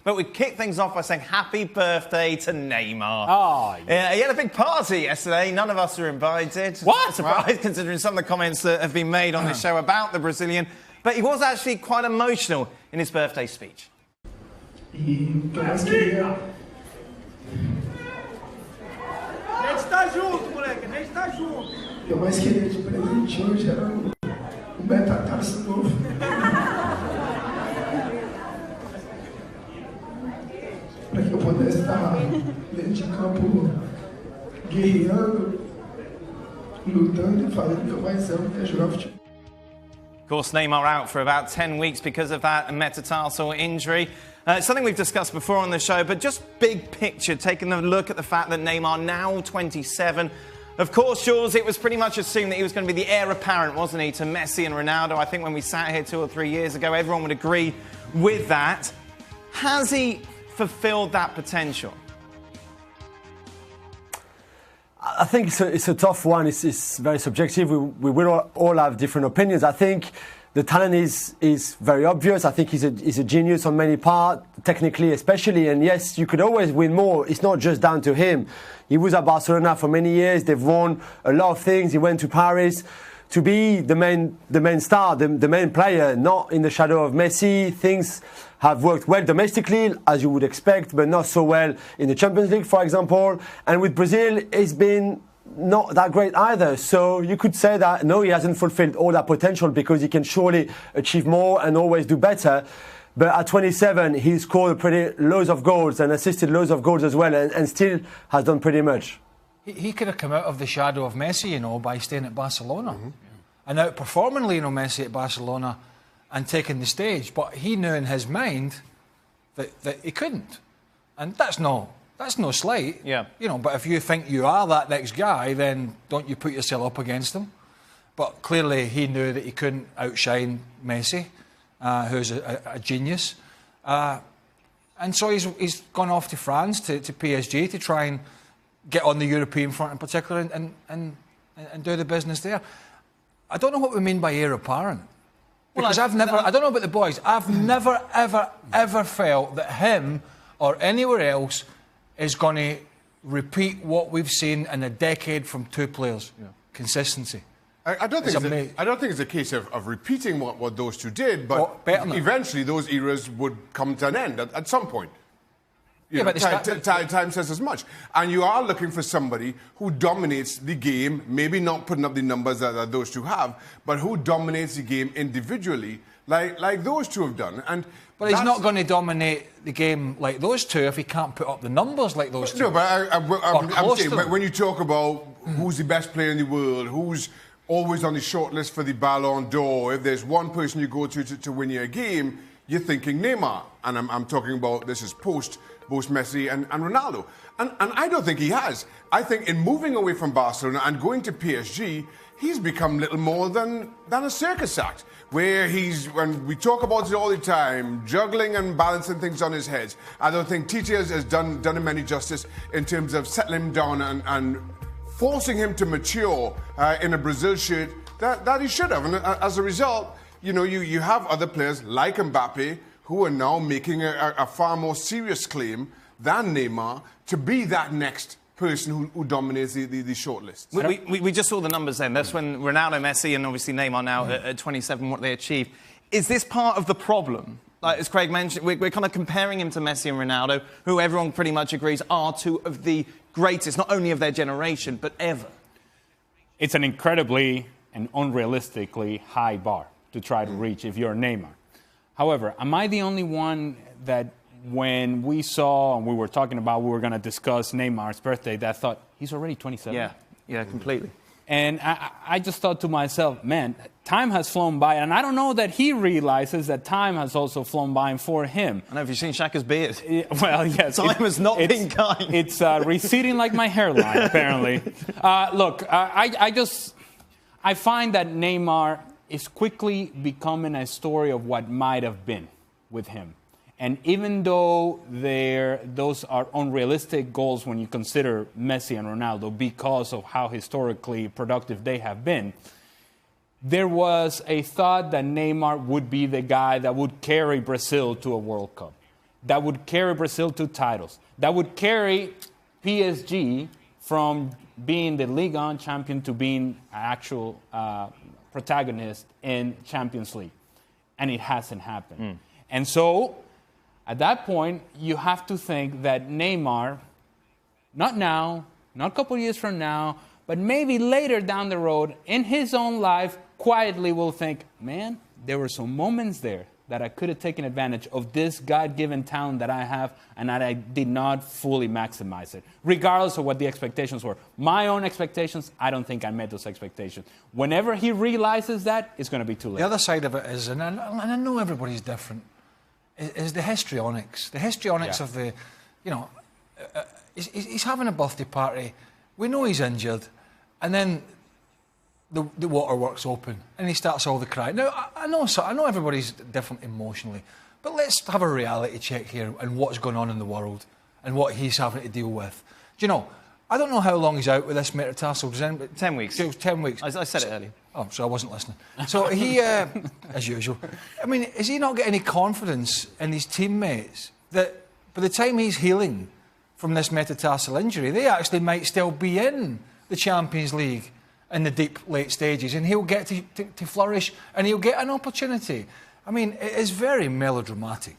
But we kick things off by saying happy birthday to Neymar. Oh, yeah. He had a big party yesterday. None of us were invited. What? A surprise, considering some of the comments that have been made on this show about the Brazilian. But he was actually quite emotional in his birthday speech. A gente tá junto, moleque, a gente tá junto. Eu mais queria de presente hoje era metatarsal novo. Para que eu pudesse estar dentro de campo guerreando, lutando e fazendo o que eu mais amo, que é jogar futebol. Of course, Neymar out for about 10 weeks because of that metatarsal injury. Something we've discussed before on the show, but just big picture, taking a look at the fact that Neymar, now 27, of course, Jules, it was pretty much assumed that he was going to be the heir apparent, wasn't he, to Messi and Ronaldo. I think when we sat here 2 or 3 years ago, everyone would agree with that. Has he fulfilled that potential? I think it's a tough one. It's very subjective. We will all have different opinions. I think the talent is very obvious. I think he's a genius on many parts, technically especially. And yes, you could always win more. It's not just down to him. He was at Barcelona for many years. They've won a lot of things. He went to Paris to be the main star, the main player, not in the shadow of Messi. Things have worked well domestically, as you would expect, but not so well in the Champions League, for example. And with Brazil, it's been not that great either. So you could say that, no, he hasn't fulfilled all that potential because he can surely achieve more and always do better. But at 27, he scored loads of goals and assisted loads of goals as well, and still has done pretty much. He could have come out of the shadow of Messi, by staying at Barcelona and outperforming Lionel Messi at Barcelona and taking the stage. But he knew in his mind that he couldn't. And that's no slight. Yeah. But if you think you are that next guy, then don't you put yourself up against him? But clearly he knew that he couldn't outshine Messi, who's a genius. And so he's gone off to France, to PSG, to try and get on the European front in particular and do the business there. I don't know what we mean by heir apparent. Because I don't know about the boys, I've never, ever felt that him or anywhere else is going to repeat what we've seen in a decade from 2 players. Yeah. Consistency. I don't think it's a case of repeating what those 2 did, but eventually those eras would come to an end at some point. Time says as much. And you are looking for somebody who dominates the game, maybe not putting up the numbers that those 2 have, but who dominates the game individually, like those 2 have done. But he's not going to dominate the game like those 2 if he can't put up the numbers like those 2. No, but I'm saying, when you talk about who's the best player in the world, who's always on the short list for the Ballon d'Or, if there's one person you go to win your game, you're thinking Neymar. And I'm talking about this is post Messi and Ronaldo. And I don't think he has. I think in moving away from Barcelona and going to PSG, he's become little more than a circus act, where when we talk about it all the time, juggling and balancing things on his head. I don't think Tite has done him any justice in terms of settling him down and forcing him to mature in a Brazil shirt that he should have. And as a result, you have other players like Mbappe who are now making a far more serious claim than Neymar to be that next person who dominates the shortlist. We just saw the numbers then. That's when Ronaldo, Messi and obviously Neymar now at 27, what they achieved. Is this part of the problem? Like, as Craig mentioned, we're kind of comparing him to Messi and Ronaldo, who everyone pretty much agrees are 2 of the greatest, not only of their generation, but ever. It's an incredibly and unrealistically high bar to try to reach if you're Neymar. However, am I the only one that when we saw and we were talking about we were going to discuss Neymar's birthday that thought he's already 27? Yeah, completely. And I just thought to myself, man, time has flown by, and I don't know that he realizes that time has also flown by for him. I know, have you seen Shaka's beard? Well, yes. Time has not been kind. It's receding like my hairline, apparently. Look, I find that Neymar is quickly becoming a story of what might have been with him. And even though those are unrealistic goals when you consider Messi and Ronaldo because of how historically productive they have been, there was a thought that Neymar would be the guy that would carry Brazil to a World Cup. that would carry Brazil to titles, that would carry PSG from being the Ligue 1 champion to being an actual protagonist in Champions League. And it hasn't happened. And so, at that point, you have to think that Neymar, not now, not a couple years from now, but maybe later down the road, in his own life, quietly will think, man, there were some moments there that I could have taken advantage of this God-given talent that I have, and that I did not fully maximize it, regardless of what the expectations were. My own expectations, I don't think I met those expectations. Whenever he realizes that, it's going to be too late. The other side of it is, and I know everybody's different, is the histrionics. The histrionics of the, he's having a birthday party. We know he's injured, and then the waterworks open, and he starts all the crying. Now, I know everybody's different emotionally, but let's have a reality check here and what's going on in the world and what he's having to deal with. Do you know, I don't know how long he's out with this metatarsal. 10 weeks. 10 weeks. I said it earlier. Oh, so I wasn't listening. So he, as usual, I mean, is he not getting any confidence in his teammates that by the time he's healing from this metatarsal injury, they actually might still be in the Champions League in the deep late stages, and he'll get to flourish, and he'll get an opportunity? I mean, it is very melodramatic.